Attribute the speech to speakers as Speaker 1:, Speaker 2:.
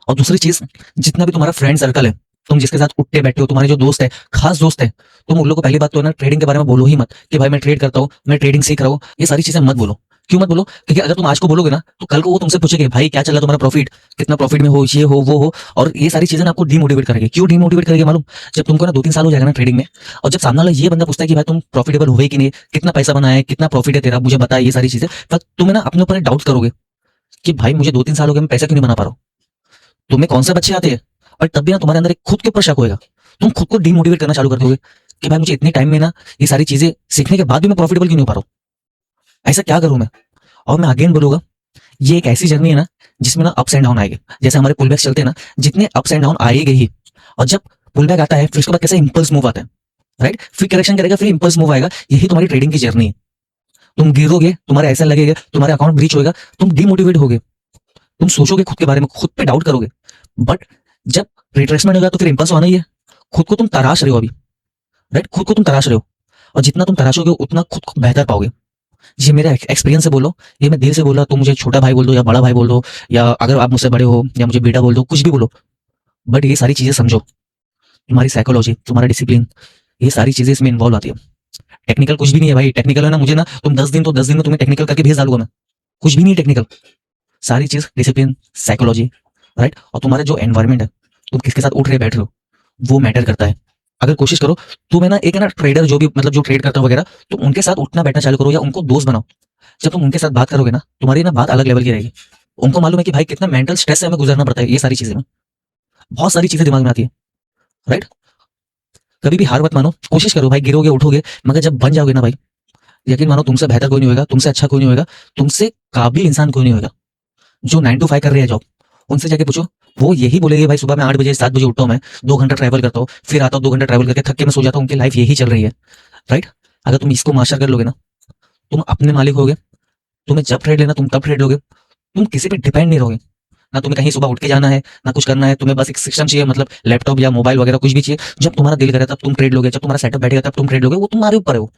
Speaker 1: और दूसरी चीज, जितना भी तुम्हारा फ्रेंड सर्कल है, तुम जिसके साथ उठते बैठते हो, तुम्हारे जो दोस्त है, खास दोस्त है, तुम उन लोगों को पहली बात तो ना ट्रेडिंग के बारे में बोलो ही मत कि भाई मैं ट्रेड करता हूँ, मैं ट्रेडिंग सीख रहा हूँ। ये सारी चीजें मत बोलो। क्यों मत बोलो? क्योंकि अगर तुम आज को बोलोगे ना तो कल को वो तुमसे पूछेंगे भाई क्या चल रहा है तुम्हारा प्रॉफिट, कितना प्रॉफिट में हो, ये हो वो हो। और ये सारी चीजें ना आपको डिमोटिवेट करेंगे। क्यों डिमोटिवेट करेंगे मालूम? जब तुमको ना 2-3 साल हो जाएगा ना ट्रेडिंग में, और जब सामने वाला ये बंदा पूछता है कि भाई तुम प्रॉफिटेबल हुए कि नहीं, कितना पैसा बना है, कितना प्रॉफिट है तेरा, मुझे बता, ये सारी चीजें, पर तुम्हें ना अपने ऊपर डाउट करोगे कि भाई मुझे 2-3 साल हो गए, मैं पैसा क्यों नहीं बना पा रहा हूँ। तुम्हें कॉन्सेप्ट अच्छे आते हैं, और तब भी ना तुम्हारे अंदर एक खुद के ऊपर शक होएगा। तुम खुद को डिमोटिवेट करना चालू कर दोगे कि भाई मुझे इतने टाइम में ना ये सारी चीजें सीखने के बाद भी मैं प्रॉफिटेबल क्यों नहीं हो पा रहा हूँ, ऐसा क्या करूं मैं। और मैं अगेन बोलूंगा, ये एक ऐसी जर्नी है ना जिसमें ना अप्स एंड डाउन आएंगे। जैसे हमारे पुल बैक चलते हैं ना, जितने अप्स एंड डाउन आएंगे ही। और जब पुल बैक आता है फिर उसके बाद कैसे इंपल्स मूव आता है, राइट, फिर करेक्शन करेगा, फिर इंपल्स मूव आएगा। यही तुम्हारी ट्रेडिंग की जर्नी है। तुम गिरोगे, तुम्हारा ऐसा लगेगा, तुम्हारा अकाउंट ब्रीच होएगा, तुम डिमोटिवेट होगे, तुम सोचोगे खुद के बारे में, खुद पे डाउट करोगे। बट जब रिट्रेसमेंट होगा तो फिर इंपल्स आना ही है। खुद को तुम तराश रहे हो अभी, राइट, खुद को तुम तराश रहे हो। और जितना तुम तराशोगे उतना खुद को बेहतर पाओगे। ये मेरा एक्सपीरियंस से बोलो, ये मैं दिल से बोला, तुम मुझे छोटा भाई बोल दो या बड़ा भाई बोल दो, या अगर आप मुझसे बड़े हो या मुझे बेटा बोल दो, कुछ भी बोलो। बट ये सारी चीजें समझो, तुम्हारी साइकोलॉजी, तुम्हारा डिसिप्लिन, ये सारी चीजें इसमें इन्वॉल्व आती है। टेक्निकल कुछ भी नहीं है भाई। टेक्निकल है ना, मुझे ना तुम 10 दिन तो 10 दिन में तुम्हें टेक्निकल करके भेज डालूंगा मैं। कुछ भी नहीं है टेक्निकल। सारी चीज डिसिप्लिन, साइकोलॉजी, राइट, और तुम्हारा जो एनवायरमेंट है, तुम किसके साथ उठ रहे बैठ रहे हो, वो मैटर करता है। अगर कोशिश करो, तुम्हें ना एक है ना ट्रेडर जो भी मतलब जो ट्रेड करता हो वगैरह, तुम उनके साथ उठना बैठना चालू करो या उनको दोस्त बनाओ। जब तुम उनके साथ बात करोगे ना, तुम्हारी ना बात अलग लेवल की रहेगी। उनको मालूम है कि भाई कितना मेंटल स्ट्रेस से हमें गुजरना पड़ता है। ये सारी चीजें में बहुत सारी चीजें दिमाग में आती है, राइट। कभी भी हार मत मानो, कोशिश करो भाई, गिरोगे उठोगे, मगर जब बन जाओगे ना भाई, यकीन मानो तुमसे बेहतर कोई नहीं होगा, तुमसे अच्छा कोई नहीं होगा, तुमसे काबिल इंसान कोई नहीं होगा। जो 9 to 5 कर रहे हैं जॉब, उनसे जाके पूछो, वो यही बोलेंगे भाई सुबह मैं 8 बजे 7 बजे उठता हूँ, मैं 2 घंटा ट्रैवल करता हूँ, फिर आता हूँ 2 घंटा ट्रैवल करके थक के मैं सो जाता हूँ। उनकी लाइफ यही चल रही है, राइट। अगर तुम इसको मास्टर कर लोगे ना, तुम अपने मालिक होगे। तुम्हें जब ट्रेड लेना तुम तब ट्रेड लोगे। तुम किसी पे डिपेंड नहीं रहोगे। ना तुम्हें कहीं सुबह उठ के जाना है, ना कुछ करना है। तुम्हें बस एक सिस्टम चाहिए, मतलब लैपटॉप या मोबाइल वगैरह कुछ भी चाहिए। जब तुम्हारा दिल करे तब तुम ट्रेड लोगे, जब तुम्हारा सेटअप बैठेगा तब तुम ट्रेड लोगे। वो तुम्हारे ऊपर है। वो